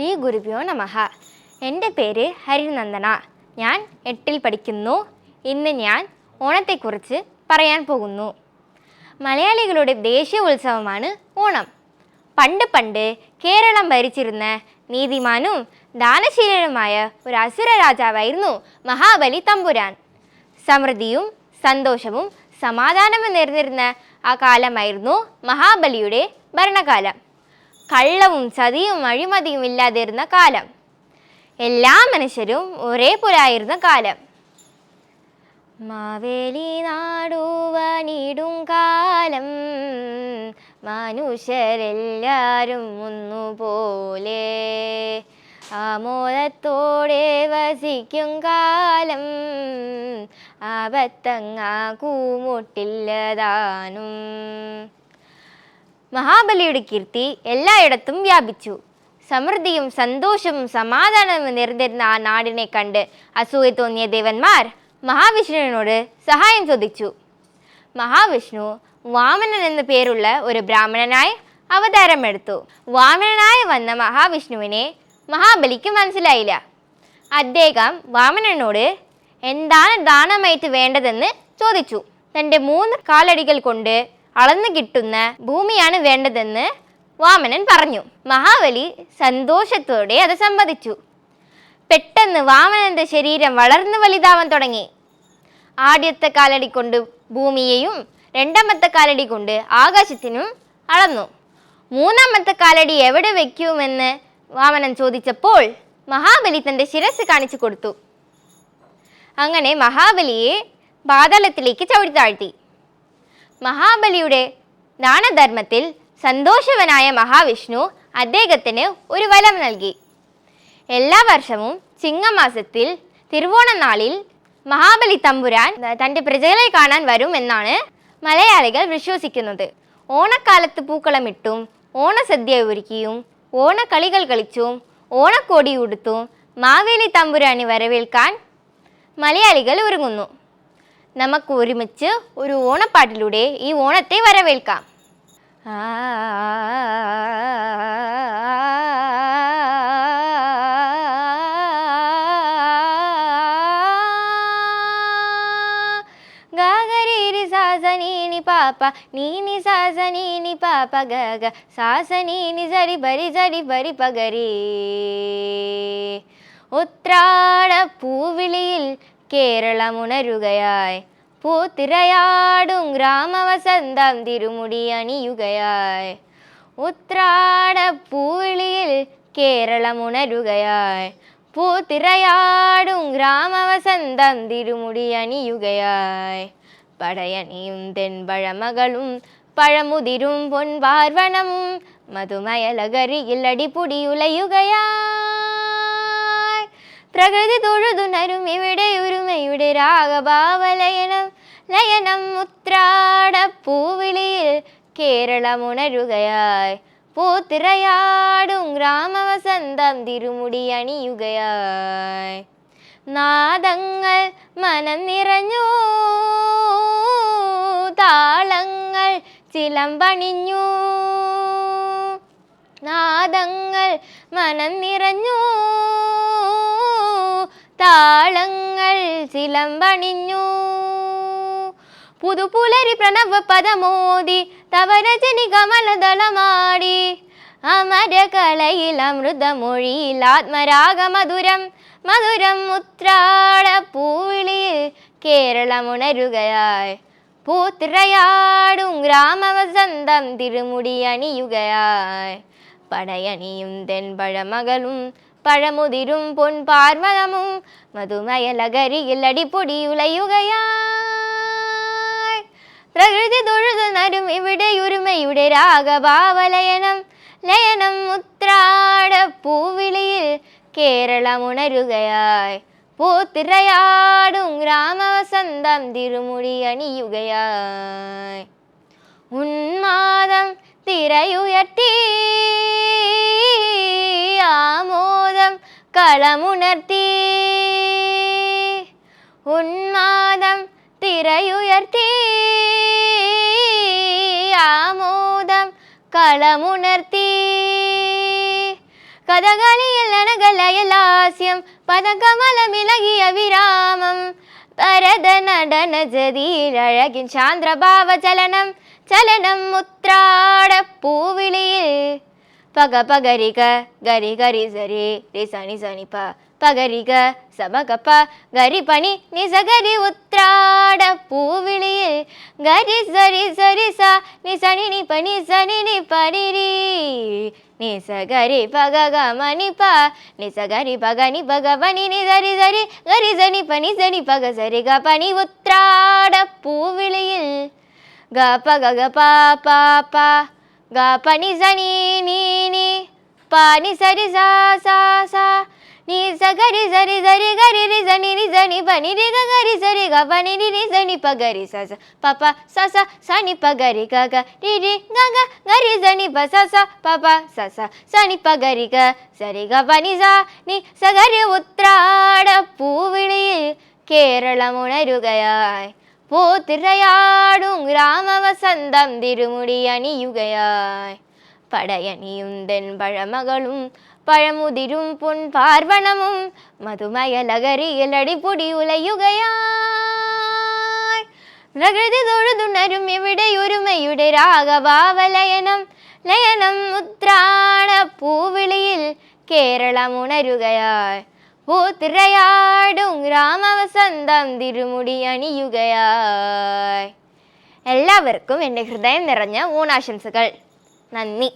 ശ്രീ ഗുരുഭ്യോ നമഃ. എൻ്റെ പേര് ഹരിനന്ദന. ഞാൻ 8ൽ പഠിക്കുന്നു. ഇന്ന് ഞാൻ ഓണത്തെക്കുറിച്ച് പറയാൻ പോകുന്നു. മലയാളികളുടെ ദേശീയ ഉത്സവമാണ് ഓണം. പണ്ട് കേരളം ഭരിച്ചിരുന്ന നീതിമാനും ദാനശീലനുമായ ഒരു അസുര രാജാവായിരുന്നു മഹാബലി തമ്പുരാൻ. സമൃദ്ധിയും സന്തോഷവും സമാധാനവും നിറഞ്ഞിരുന്ന ആ കാലമായിരുന്നു മഹാബലിയുടെ ഭരണകാലം. കള്ളവും ചതിയും അഴിമതിയും ഇല്ലാതിരുന്ന കാലം. എല്ലാ മനുഷ്യരും ഒരേപോലായിരുന്ന കാലം. മാവേലി നാടുവാനിടും കാലം, മനുഷ്യരെല്ലാരും ഒന്നുപോലെ ആമോദത്തോടെ വസിക്കും കാലം, ആപത്തങ്ങാ കൂമുട്ടില്ലതാനും. മഹാബലിയുടെ കീർത്തി എല്ലായിടത്തും വ്യാപിച്ചു. സമൃദ്ധിയും സന്തോഷവും സമാധാനവും നിറഞ്ഞിരുന്ന ആ നാടിനെ കണ്ട് അസൂയ തോന്നിയ ദേവന്മാർ മഹാവിഷ്ണുവിനോട് സഹായം ചോദിച്ചു. മഹാവിഷ്ണു വാമനൻ എന്നു പേരുള്ള ഒരു ബ്രാഹ്മണനായി അവതാരമെടുത്തു. വാമനനായി വന്ന മഹാവിഷ്ണുവിനെ മഹാബലിക്ക് മനസ്സിലായില്ല. അദ്ദേഹം വാമനനോട് എന്താണ് ദാനമായിട്ട് വേണ്ടതെന്ന് ചോദിച്ചു. തൻ്റെ 3 കാലടികൾ കൊണ്ട് അളന്നു കിട്ടുന്ന ഭൂമിയാണ് വേണ്ടതെന്ന് വാമനൻ പറഞ്ഞു. മഹാബലി സന്തോഷത്തോടെ അത് സമ്മതിച്ചു. പെട്ടെന്ന് വാമനന്റെ ശരീരം വളർന്നു വലുതാവാൻ തുടങ്ങി. ആദ്യത്തെ കാലടി കൊണ്ട് ഭൂമിയെയും 2ാമത്തെ കാലടി കൊണ്ട് ആകാശത്തിനും അളന്നു. 3ാമത്തെ കാലടി എവിടെ വയ്ക്കുമെന്ന് വാമനൻ ചോദിച്ചപ്പോൾ മഹാബലി തൻ്റെ ശിരസ് കാണിച്ചു കൊടുത്തു. അങ്ങനെ മഹാബലിയെ പാതാളത്തിലേക്ക് ചവിട്ടിത്താഴ്ത്തി. മഹാബലിയുടെ ദാനധർമ്മത്തിൽ സന്തോഷവനായ മഹാവിഷ്ണു അദ്ദേഹത്തിന് ഒരു വരം നൽകി. എല്ലാ വർഷവും ചിങ്ങമാസത്തിൽ തിരുവോണനാളിൽ മഹാബലി തമ്പുരാൻ തൻ്റെ പ്രജകളെ കാണാൻ വരും എന്നാണ് മലയാളികൾ വിശ്വസിക്കുന്നത്. ഓണക്കാലത്ത് പൂക്കളമിട്ടും ഓണസദ്യ ഒരുക്കിയും ഓണക്കളികൾ കളിച്ചും ഓണക്കോടി ഉടുത്തും മാവേലി തമ്പുരാനെ വരവേൽക്കാൻ മലയാളികൾ ഒരുങ്ങുന്നു. നമുക്ക് ഒരുമിച്ച് ഒരു ഓണപ്പാട്ടിലൂടെ ഈ ഓണത്തെ വരവേൽക്കാം. ഗാഗരീരി സാസനീനി പാപ്പ നീനി സാസനീനി പാപ്പ ഗഗ സാസനീനി സരി ബരി പഗരി. ഉത്രാട പൂവിളിയിൽ കേരളമുണരുകയായി, പൂത്തിരയാടും ഗ്രാമവസന്തം തിരുമുടി അണിയുകയായി. ഉത്രാട പൂവിളിയിൽ കേരളമുണരുകയായി, പൂത്തിരയാടും ഗ്രാമവസന്തം തിരുമുടി അണിയുകയായി. പടയണിയും തെൻപഴമകളും പഴമുതിരും പൊൻപാർവണമും മധുമയലകരിയിൽ അടിപൊടിയുലയുകയായി. പ്രകൃതി തൊഴുതുണരും ഇവിടെ ഒരുമയുടെ രാഗഭാവലയനം ലയനം. ഉത്രാട പൂവിളിയിൽ കേരളമുണരുകയായി, പൂത്തിരയാടും ഗ്രാമവസന്തം തിരുമുടി അണിയുകയായി. നാദങ്ങൾ മനം നിറഞ്ഞു, താളങ്ങൾ ചിലമ്പണിഞ്ഞു. നാദങ്ങൾ മനം നിറഞ്ഞു, താളങ്ങൾ ചിലമ്പണിഞ്ഞു. പുതുപുലരി പ്രണവ പദമോദി തവരജനി കമലദളമാടി. അമരകലയിൽ അമൃതമൊഴിയിൽ ആത്മരാഗമധുരം മധുരം. ഉത്രാട പൂവിളിയിൽ കേരളമുണരുകയായി, പൂത്തിരയാടും ഗ്രാമവസന്തം തിരുമുടി അണിയുകയായി. പടയണിയും തെൻപഴമകളും പഴമുതിരും പൊൻപാർവണമും മധുമയലകരിയിൽ അടിപൊടിയുലയുകയായി. പ്രകൃതി തൊഴുതുണരും ഇവിടെ ഒരുമയുടെ രാഗഭാവലയനം ലയനം. ഉത്രാട പൂവിളിയിൽ കേരളമുണരുകയായി, പൂത്തിരയാടും ഗ്രാമവസന്തം തിരുമുടി അണിയുകയായി. ഉന്മാദം തിരയുയർത്തി ആമോദം കളമുണർത്തി. ഉന്മാദം തിരയുയർത്തി ആമോദം കളമുണർത്തി. കഥകളിയിൽ അനകലയലാസ്യം പദകമലമിളകിയ വിരാമം ഭരത നടന ജതിയിലഴകിൻ ചാന്ദ്രഭാവ ചലനം ചലനം ഉത്രാട പൂവിളിയിൽ പക പകരിക ഗരി ഗരി സരി രി സനി സനി പ പകരിക സബകപ്പ ഗരി പണി നിസഗരി ഉത്രാട പൂവിളിയിൽ ഗരി സരി സരി സ നിസനി നി പനി സനി നി പനിരി നിസഗരി പഗ ഗമനി പ നിസഗരി പഗനി പഗവനി നി സരി സരി ഗരി സനി പനി സനി പഗ സരി ഗ പനി ഉത്രാട പൂവിളിയിൽ ഗ പഗ ഗ പ പ പ ഗ പനി സനി നീ നീ പനി സരി സ സ സ നി സഗരി സരി സരി ഗരി രി സനി നി സനി പനി രി ഗ ഗരി സരി ഗ പനി രി നി സനി പ ഗരി സ സ പ പ സ സ സനി പ ഗരി ഗ ഗ രി രി ഗ ഗ ഗരി സനി പ സ സ പ പ സ സ സനി പ ഗരി ഗ സരി ഗ പനി സ നി സഗരി ഉത്രാട പൂവിളിയിൽ കേരളമുണരുകയായി പൂത്തിരയാടും ഗ്രാമവസന്തം തിരുമുടി അണിയുകയായി പടയണിയുന്തൻ പഴമകളും പഴമുതിരും പൊൻ പാർവണമും മധുമയ ലഹരിയിൽ അടിപൊടി ഉലയുകയായി പ്രകൃതി തൊഴുതുണരും ഇവിടെ ഒരുമയുടെ രാഗഭാവലയനം ലയനം ഉത്രാട പൂവിളിയിൽ കേരളമുണരുകയായി പൂത്തിരയാടും ഗ്രാമവസന്തം തിരുമുടി അണിയുകയായി. എല്ലാവർക്കും എൻ്റെ ഹൃദയം നിറഞ്ഞ ഓണാശംസകൾ. നന്ദി.